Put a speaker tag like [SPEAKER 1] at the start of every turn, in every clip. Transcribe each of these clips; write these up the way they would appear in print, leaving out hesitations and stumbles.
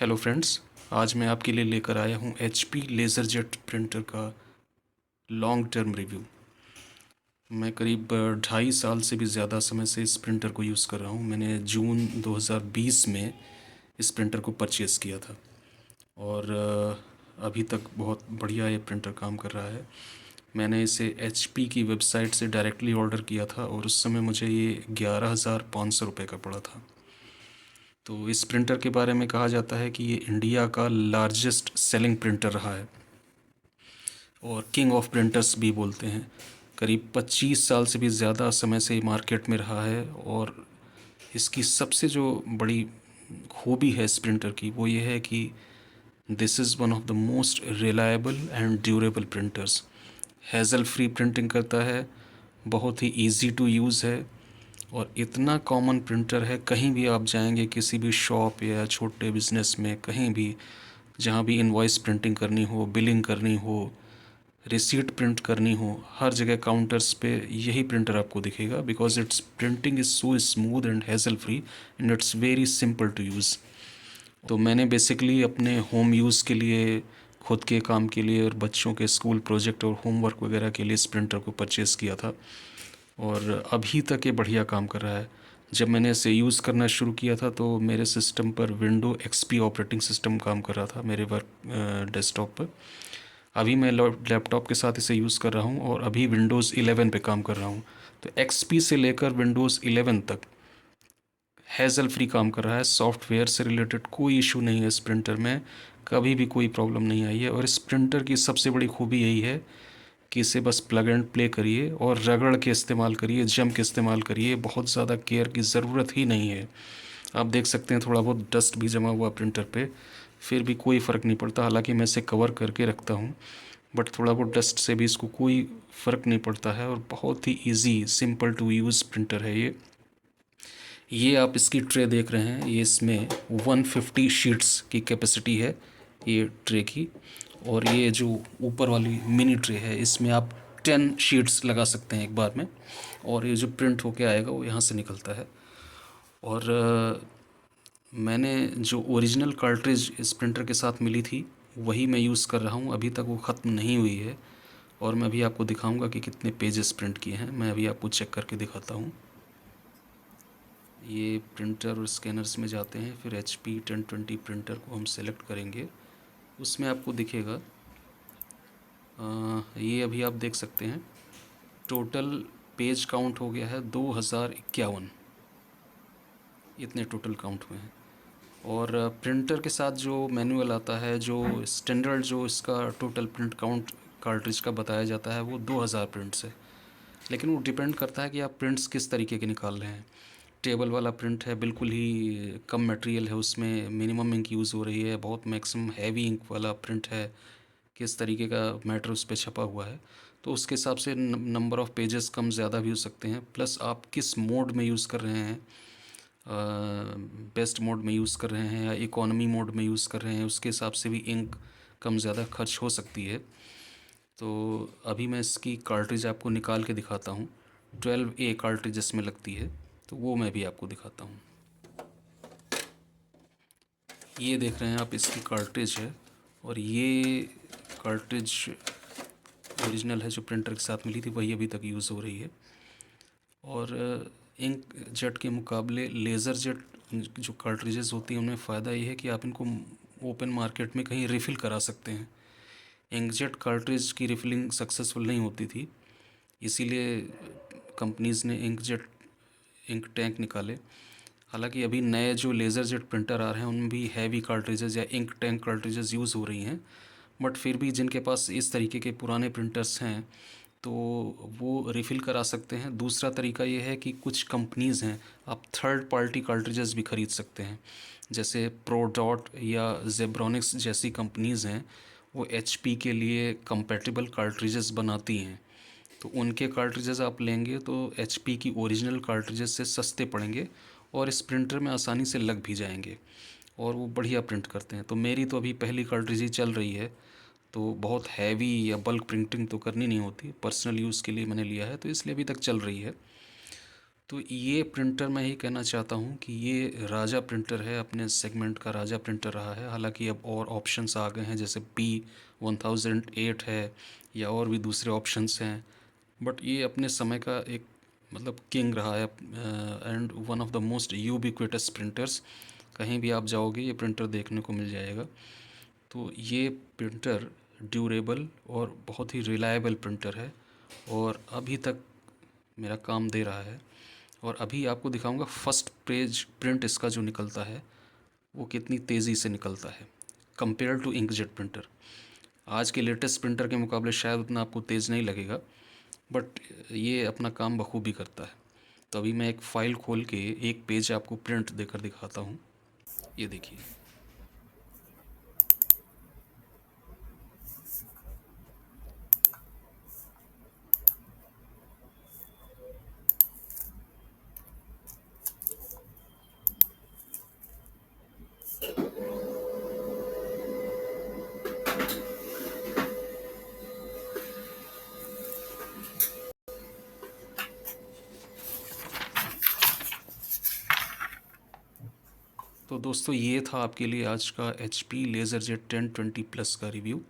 [SPEAKER 1] Hello friends. आज मैं आपके लिए लेकर आया हूँ HP लेज़रजेट प्रिंटर का लॉन्ग टर्म रिव्यू। मैं करीब 2.5 साल से भी ज़्यादा समय से इस प्रिंटर को यूज़ कर रहा हूँ। मैंने जून 2020 में इस प्रिंटर को परचेज़ किया था और अभी तक बहुत बढ़िया ये प्रिंटर काम कर रहा है। मैंने इसे HP की वेबसाइट से डायरेक्टली ऑर्डर किया था और उस समय मुझे ये 11,500 रुपये का पड़ा था। तो इस प्रिंटर के बारे में कहा जाता है कि ये इंडिया का लार्जेस्ट सेलिंग प्रिंटर रहा है और किंग ऑफ प्रिंटर्स भी बोलते हैं। करीब 25 साल से भी ज़्यादा समय से मार्केट में रहा है और इसकी सबसे जो बड़ी खूबी है इस प्रिंटर की वो ये है कि this is one of the most reliable and durable printers. Hassle free printing करता है, बहुत ही इजी टू यूज़ है और इतना कॉमन प्रिंटर है। कहीं भी आप जाएंगे, किसी भी शॉप या छोटे बिजनेस में, कहीं भी जहाँ भी इनवॉइस प्रिंटिंग करनी हो, बिलिंग करनी हो, रिसीट प्रिंट करनी हो, हर जगह काउंटर्स पे यही प्रिंटर आपको दिखेगा because it's printing is so smooth and hassle free and it's very simple to use. तो मैंने बेसिकली अपने होम यूज़ के लिए, खुद के काम के लिए और बच्चों के स्कूल प्रोजेक्ट और होमवर्क वगैरह के लिए इस प्रिंटर को परचेज़ किया था और अभी तक ये बढ़िया काम कर रहा है। जब मैंने इसे यूज़ करना शुरू किया था तो मेरे सिस्टम पर विंडो XP ऑपरेटिंग सिस्टम काम कर रहा था मेरे वर्क डेस्कटॉप पर। अभी मैं लैपटॉप के साथ इसे यूज़ कर रहा हूँ और अभी विंडोज़ 11 पे काम कर रहा हूँ। तो XP से लेकर विंडोज़ 11 तक हैज़ल फ्री काम कर रहा है। सॉफ्टवेयर से रिलेटेड कोई इशू नहीं है इस प्रिंटर में, कभी भी कोई प्रॉब्लम नहीं आई है। और इस प्रिंटर की सबसे बड़ी खूबी यही है कि इसे बस प्लग एंड प्ले करिए और रगड़ के इस्तेमाल करिए, जम के इस्तेमाल करिए। बहुत ज़्यादा केयर की ज़रूरत ही नहीं है। आप देख सकते हैं थोड़ा बहुत डस्ट भी जमा हुआ प्रिंटर पे, फिर भी कोई फ़र्क नहीं पड़ता। हालांकि मैं इसे कवर करके रखता हूँ बट थोड़ा बहुत डस्ट से भी इसको कोई फ़र्क नहीं पड़ता है और बहुत ही easy simple to use printer है ये आप इसकी ट्रे देख रहे हैं, ये इसमें 150 शीट्स की कैपेसिटी है ये ट्रे की। और ये जो ऊपर वाली मिनी ट्रे है इसमें आप 10 शीट्स लगा सकते हैं एक बार में और ये जो प्रिंट होके आएगा वो यहाँ से निकलता है। और मैंने जो ओरिजिनल कार्ट्रिज इस प्रिंटर के साथ मिली थी वही मैं यूज़ कर रहा हूँ। अभी तक वो ख़त्म नहीं हुई है और मैं अभी आपको दिखाऊंगा कि कितने पेजेस प्रिंट किए हैं। मैं अभी आपको चेक करके दिखाता हूँ। ये प्रिंटर और स्कैनर्स में जाते हैं, फिर HP 1020 प्रिंटर को हम सेलेक्ट करेंगे, उसमें आपको दिखेगा ये अभी आप देख सकते हैं टोटल पेज काउंट हो गया है 2051, इतने टोटल काउंट हुए हैं। और प्रिंटर के साथ जो मैनुअल आता है, जो स्टैंडर्ड जो इसका टोटल प्रिंट काउंट कार्ट्रिज का बताया जाता है वो 2000 प्रिंट्स है। लेकिन वो डिपेंड करता है कि आप प्रिंट्स किस तरीके के निकाल रहे हैं। टेबल वाला प्रिंट है, बिल्कुल ही कम मटेरियल है, उसमें मिनिमम इंक यूज़ हो रही है। बहुत मैक्सिमम हैवी इंक वाला प्रिंट है, किस तरीके का मैटर उस पर छपा हुआ है, तो उसके हिसाब से नंबर ऑफ़ पेजेस कम ज़्यादा भी हो सकते हैं। प्लस आप किस मोड में यूज़ कर रहे हैं, बेस्ट मोड में यूज़ कर रहे हैं या इकोनॉमी मोड में यूज़ कर रहे हैं, उसके हिसाब से भी इंक कम ज़्यादा खर्च हो सकती है। तो अभी मैं इसकी कार्ट्रिज आपको निकाल के दिखाता हूँ। 12A कार्ट्रिज इसमें लगती है, तो वो मैं भी आपको दिखाता हूँ। ये देख रहे हैं आप, इसकी कार्ट्रिज है और ये कार्ट्रिज ओरिजिनल है जो प्रिंटर के साथ मिली थी, वही अभी तक यूज़ हो रही है। और इंक जेट के मुकाबले लेज़र जेट जो कार्ट्रिजेस होती हैं उनमें फ़ायदा ये है कि आप इनको ओपन मार्केट में कहीं रिफ़िल करा सकते हैं। इंकजेट कार्ट्रिज की रिफ़िलिंग सक्सेसफुल नहीं होती थी, इसीलिए कंपनीज़ ने इंकजेट इंक टैंक निकाले। हालांकि अभी नए जो लेज़र जेट प्रिंटर आ रहे हैं उनमें भी हैवी कार्ट्रिजेज़ या इंक टैंक कार्ट्रिजेज़ यूज़ हो रही हैं, बट फिर भी जिनके पास इस तरीके के पुराने प्रिंटर्स हैं तो वो रिफ़िल करा सकते हैं। दूसरा तरीका ये है कि कुछ कंपनीज़ हैं, आप थर्ड पार्टी कार्ट्रिजेज़ भी ख़रीद सकते हैं। जैसे प्रोडॉट या जेब्रॉनिक्स जैसी कंपनीज़ हैं, वो HP के लिए कंपैटिबल कार्ट्रिजेज़ बनाती हैं। तो उनके कार्ट्रिजेज़ आप लेंगे तो HP की ओरिजिनल कार्ट्रिजेज़ से सस्ते पड़ेंगे और इस प्रिंटर में आसानी से लग भी जाएंगे और वो बढ़िया प्रिंट करते हैं। तो मेरी तो अभी पहली कार्ट्रिज ही चल रही है, तो बहुत हैवी या बल्क प्रिंटिंग तो करनी नहीं होती, पर्सनल यूज़ के लिए मैंने लिया है तो इसलिए अभी तक चल रही है। तो ये प्रिंटर मैं यही कहना चाहता हूँ कि ये राजा प्रिंटर है, अपने सेगमेंट का राजा प्रिंटर रहा है। हालांकि अब और ऑप्शंस आ गए हैं, जैसे P1008 है या और भी दूसरे ऑप्शंस हैं, बट ये अपने समय का एक मतलब किंग रहा है, and one of the most ubiquitous printers. कहीं भी आप जाओगे ये प्रिंटर देखने को मिल जाएगा। तो ये प्रिंटर ड्यूरेबल और बहुत ही रिलायबल प्रिंटर है और अभी तक मेरा काम दे रहा है। और अभी आपको दिखाऊंगा फर्स्ट पेज प्रिंट इसका जो निकलता है वो कितनी तेज़ी से निकलता है कंपेयर टू इंकजेट प्रिंटर। आज के लेटेस्ट प्रिंटर के मुकाबले शायद उतना आपको तेज़ नहीं लगेगा, बट ये अपना काम बखूबी करता है। तो अभी मैं एक फ़ाइल खोल के एक पेज आपको प्रिंट देकर दिखाता हूँ। ये देखिए। तो दोस्तों ये था आपके लिए आज का HP LaserJet 1020 प्लस का रिव्यू।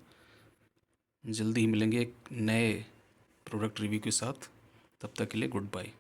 [SPEAKER 1] जल्दी ही मिलेंगे एक नए प्रोडक्ट रिव्यू के साथ, तब तक के लिए गुड बाय।